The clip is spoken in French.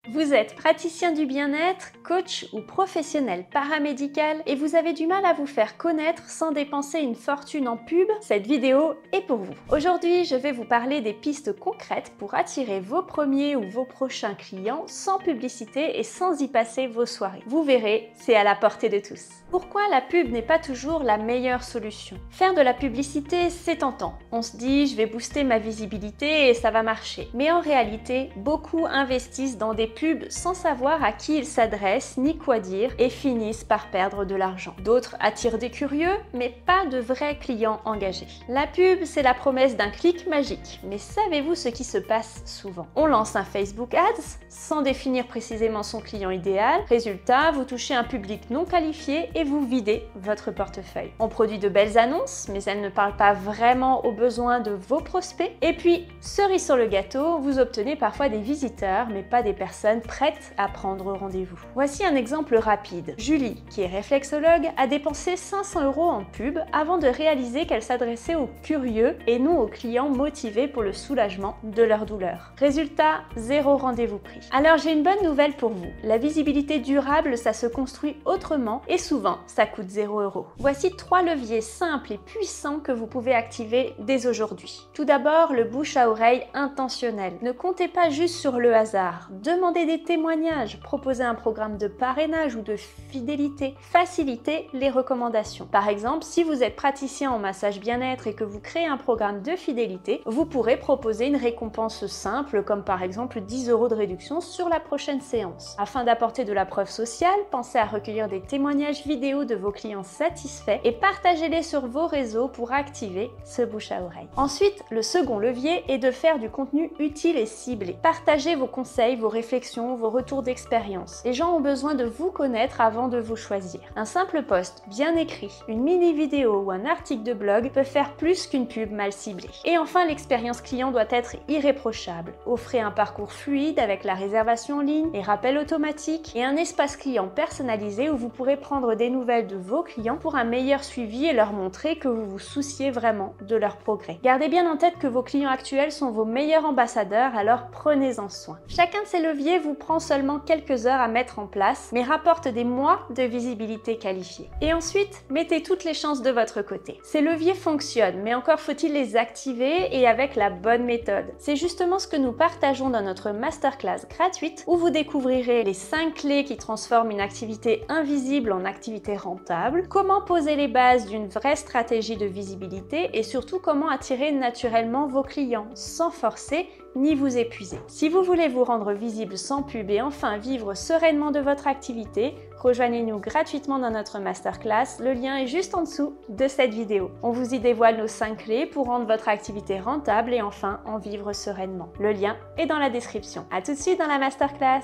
Vous êtes praticien du bien-être, coach ou professionnel paramédical et vous avez du mal à vous faire connaître sans dépenser une fortune en pub? Cette vidéo est pour vous. Aujourd'hui, je vais vous parler des pistes concrètes pour attirer vos premiers ou vos prochains clients sans publicité et sans y passer vos soirées. Vous verrez, c'est à la portée de tous. Pourquoi la pub n'est pas toujours la meilleure solution? Faire de la publicité, c'est tentant. On se dit, je vais booster ma visibilité et ça va marcher. Mais en réalité, beaucoup investissent dans des pubs sans savoir à qui ils s'adressent ni quoi dire et finissent par perdre de l'argent. D'autres attirent des curieux, mais pas de vrais clients engagés. La pub, c'est la promesse d'un clic magique. Mais savez-vous ce qui se passe souvent? On lance un Facebook Ads sans définir précisément son client idéal. Résultat, vous touchez un public non qualifié et vous videz votre portefeuille. On produit de belles annonces, mais elles ne parlent pas vraiment aux besoins de vos prospects. Et puis, cerise sur le gâteau, vous obtenez parfois des visiteurs, mais pas des personnes prêtes à prendre rendez-vous. Voici un exemple rapide. Julie, qui est réflexologue, a dépensé 500 € en pub avant de réaliser qu'elle s'adressait aux curieux et non aux clients motivés pour le soulagement de leur douleur. Résultat, 0 rendez-vous pris. Alors j'ai une bonne nouvelle pour vous. La visibilité durable, ça se construit autrement et souvent, ça coûte 0 €. Voici 3 leviers simples et puissants que vous pouvez activer dès aujourd'hui. Tout d'abord, le bouche à oreille intentionnel. Ne comptez pas juste sur le hasard. Demandez des témoignages, proposez un programme de parrainage ou de fidélité. Facilitez les recommandations. Par exemple, si vous êtes praticien en massage bien-être et que vous créez un programme de fidélité, vous pourrez proposer une récompense simple comme par exemple 10 € de réduction sur la prochaine séance. Afin d'apporter de la preuve sociale, pensez à recueillir des témoignages vidéo de vos clients satisfaits et partagez-les sur vos réseaux pour activer ce bouche à oreille. Ensuite, le second levier est de faire du contenu utile et ciblé. Partagez vos conseils, vos réflexions, vos retours d'expérience. Les gens ont besoin de vous connaître avant de vous choisir. Un simple post bien écrit, une mini vidéo ou un article de blog peut faire plus qu'une pub mal ciblée. Et enfin, l'expérience client doit être irréprochable. Offrez un parcours fluide avec la réservation en ligne, les rappels automatiques et un espace client personnalisé où vous pourrez prendre des nouvelles de vos clients pour un meilleur suivi et leur montrer que vous vous souciez vraiment de leur progrès. Gardez bien en tête que vos clients actuels sont vos meilleurs ambassadeurs, alors prenez-en soin. Chacun de ces leviers vous prend seulement quelques heures à mettre en place, mais rapporte des mois de visibilité qualifiée. Et ensuite, mettez toutes les chances de votre côté. Ces leviers fonctionnent, mais encore faut-il les activer et avec la bonne méthode. C'est justement ce que nous partageons dans notre masterclass gratuite où vous découvrirez les 5 clés qui transforment une activité invisible en activité rentable, comment poser les bases d'une vraie stratégie de visibilité et surtout comment attirer naturellement vos clients sans forcer ni vous épuiser. Si vous voulez vous rendre visible sans pub et enfin vivre sereinement de votre activité, rejoignez-nous gratuitement dans notre masterclass, le lien est juste en dessous de cette vidéo. On vous y dévoile nos 5 clés pour rendre votre activité rentable et enfin en vivre sereinement. Le lien est dans la description. À tout de suite dans la masterclass.